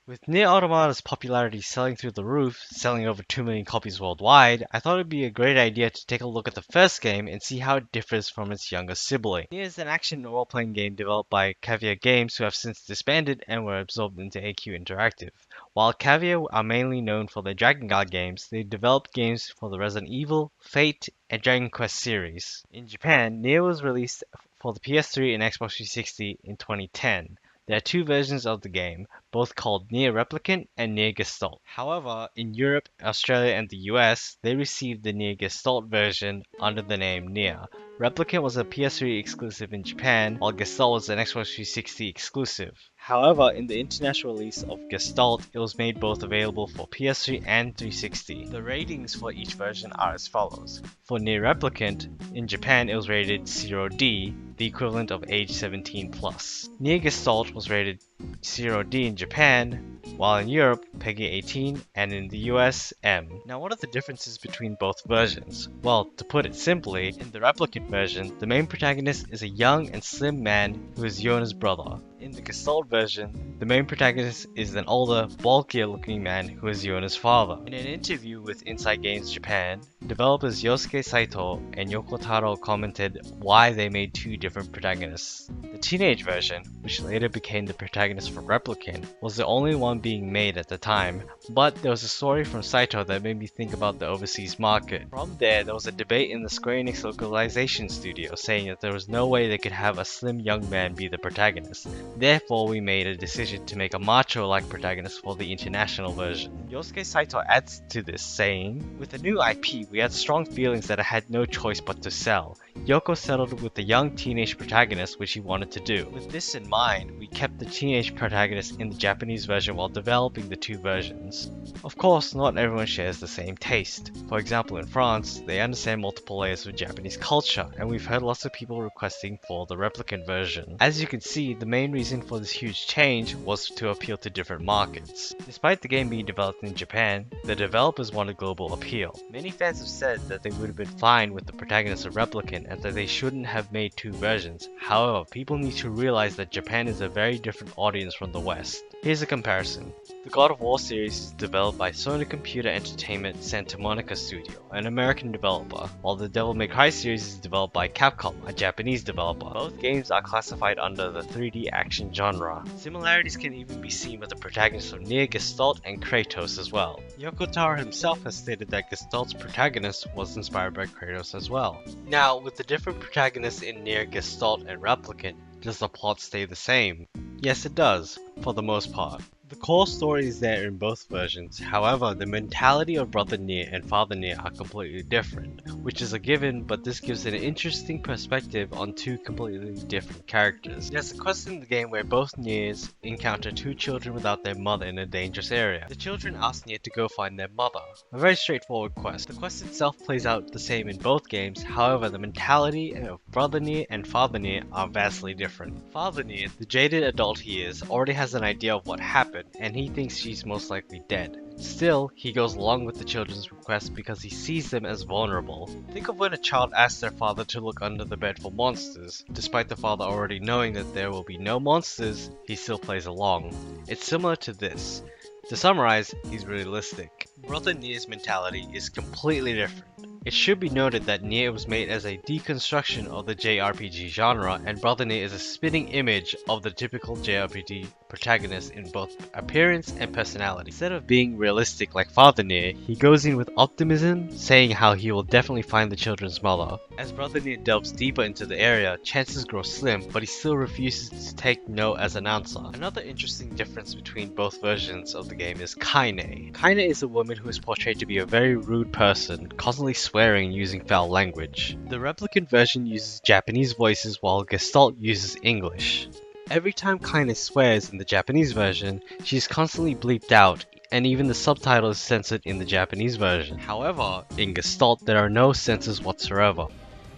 With NieR Automata's popularity selling through the roof, selling over 2 million copies worldwide, I thought it'd be a great idea to take a look at the first game and see how it differs from its younger sibling. NieR is an action role-playing game developed by Caviar Games, who have since disbanded and were absorbed into AQ Interactive. While Caviar are mainly known for their Dragon Guard games, they developed games for the Resident Evil, Fate, and Dragon Quest series. In Japan, NieR was released for the PS3 and Xbox 360 in 2010. There are two versions of the game, both called NieR Replicant and NieR Gestalt. However, in Europe, Australia, and the US, they received the NieR Gestalt version under the name NieR. Replicant was a PS3 exclusive in Japan, while Gestalt was an Xbox 360 exclusive. However, in the international release of Gestalt, it was made both available for PS3 and 360. The ratings for each version are as follows. For NieR Replicant, in Japan it was rated 0D, the equivalent of age 17 plus. NieR Gestalt was rated 0D in Japan, while in Europe, PEGI 18, and in the US, M. Now, what are the differences between both versions? Well, to put it simply, in the Replicant version, the main protagonist is a young and slim man who is Yona's brother. In the Gestalt version, the main protagonist is an older, bulkier looking man who is Yona's father. In an interview with Inside Games Japan, developers Yosuke Saito and Yoko Taro commented why they made two different protagonists. The teenage version, which later became the protagonist for Replicant, was the only one being made at the time, but there was a story from Saito that made me think about the overseas market. From there was a debate in the Square Enix localization studio saying that there was no way they could have a slim young man be the protagonist. Therefore, we made a decision to make a macho-like protagonist for the international version. Yosuke Saito adds to this, saying, "With a new IP, we had strong feelings that I had no choice but to sell. Yoko settled with the young teenage protagonist, which he wanted to do. With this in mind, we kept the teenage protagonist in the Japanese version while developing the two versions. Of course, not everyone shares the same taste. For example, in France, they understand multiple layers of Japanese culture, and we've heard lots of people requesting for the Replicant version. As you can see, the main reason for this huge change was to appeal to different markets. Despite the game being developed in Japan, the developers wanted global appeal. Many fans have said that they would have been fine with the protagonist of Replicant and that they shouldn't have made two versions. However, people need to realize that Japan is a very different audience from the West. Here's a comparison. The God of War series is developed by Sony Computer Entertainment Santa Monica Studio, an American developer, while the Devil May Cry series is developed by Capcom, a Japanese developer. Both games are classified under the 3D action genre. Similarities can even be seen with the protagonists of NieR Gestalt and Kratos as well. Yoko Taro himself has stated that Gestalt's protagonist was inspired by Kratos as well. Now, with the different protagonists in NieR Gestalt and Replicant, does the plot stay the same? Yes, it does, for the most part. The core story is there in both versions, however, the mentality of Brother NieR and Father NieR are completely different, which is a given, but this gives an interesting perspective on two completely different characters. There's a quest in the game where both NieRs encounter two children without their mother in a dangerous area. The children ask NieR to go find their mother. A very straightforward quest. The quest itself plays out the same in both games, however, the mentality of Brother NieR and Father NieR are vastly different. Father NieR, the jaded adult he is, already has an idea of what happened, and he thinks she's most likely dead. Still, he goes along with the children's request because he sees them as vulnerable. Think of when a child asks their father to look under the bed for monsters. Despite the father already knowing that there will be no monsters, he still plays along. It's similar to this. To summarize, he's realistic. Brother NieR's mentality is completely different. It should be noted that NieR was made as a deconstruction of the JRPG genre, and Brother NieR is a spitting image of the typical JRPG protagonist in both appearance and personality. Instead of being realistic like Father NieR, he goes in with optimism, saying how he will definitely find the children's mother. As Brother NieR delves deeper into the area, chances grow slim, but he still refuses to take no as an answer. Another interesting difference between both versions of the game is Kaine. Kaine is a woman who is portrayed to be a very rude person, constantly swearing and using foul language. The Replicant version uses Japanese voices while Gestalt uses English. Every time Kaine swears in the Japanese version, she is constantly bleeped out, and even the subtitle is censored in the Japanese version. However, in Gestalt there are no censors whatsoever.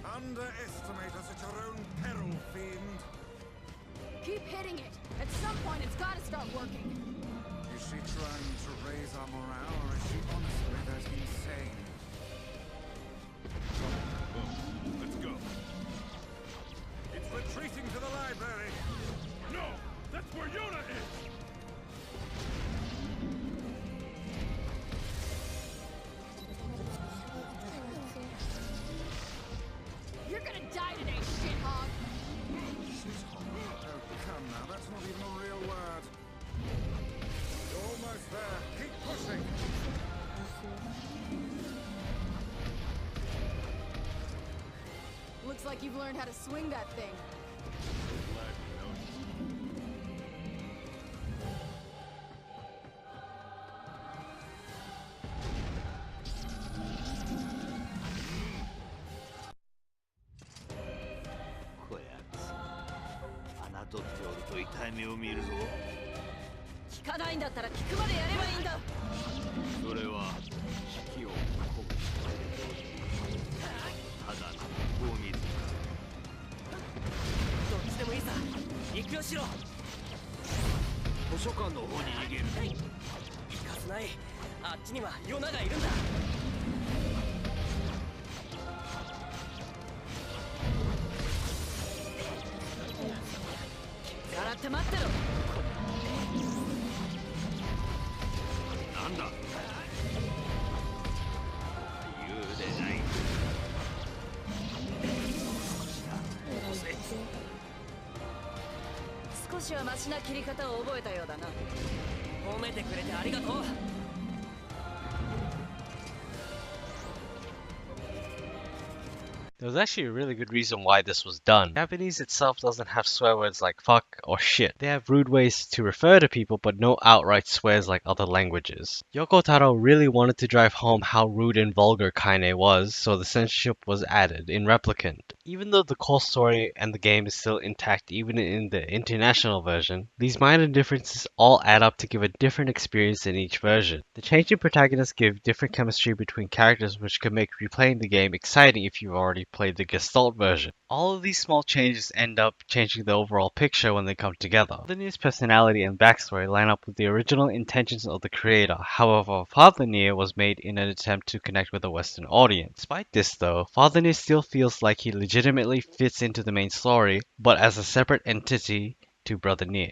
Underestimate us at your own peril, fiend. Keep hitting it. At some point, it's gotta start working. Is she trying to raise our morale, or is she honestly that insane? Let's go. It's retreating to the library. No, that's where Yona is. like you've learned how to swing that thing. There was actually a really good reason why this was done. Japanese itself doesn't have swear words like fuck or shit. They have rude ways to refer to people, but no outright swears like other languages. Yoko Taro really wanted to drive home how rude and vulgar Kaine was, so the censorship was added in Replicant. Even though the core story and the game is still intact even in the international version, these minor differences all add up to give a different experience in each version. The changing protagonists give different chemistry between characters, which could make replaying the game exciting if you've already played the Gestalt version. All of these small changes end up changing the overall picture when they come together. Father NieR's personality and backstory line up with the original intentions of the creator. However, Father NieR was made in an attempt to connect with a Western audience. Despite this though, Father NieR still feels like he legitimately fits into the main story, but as a separate entity to Brother NieR.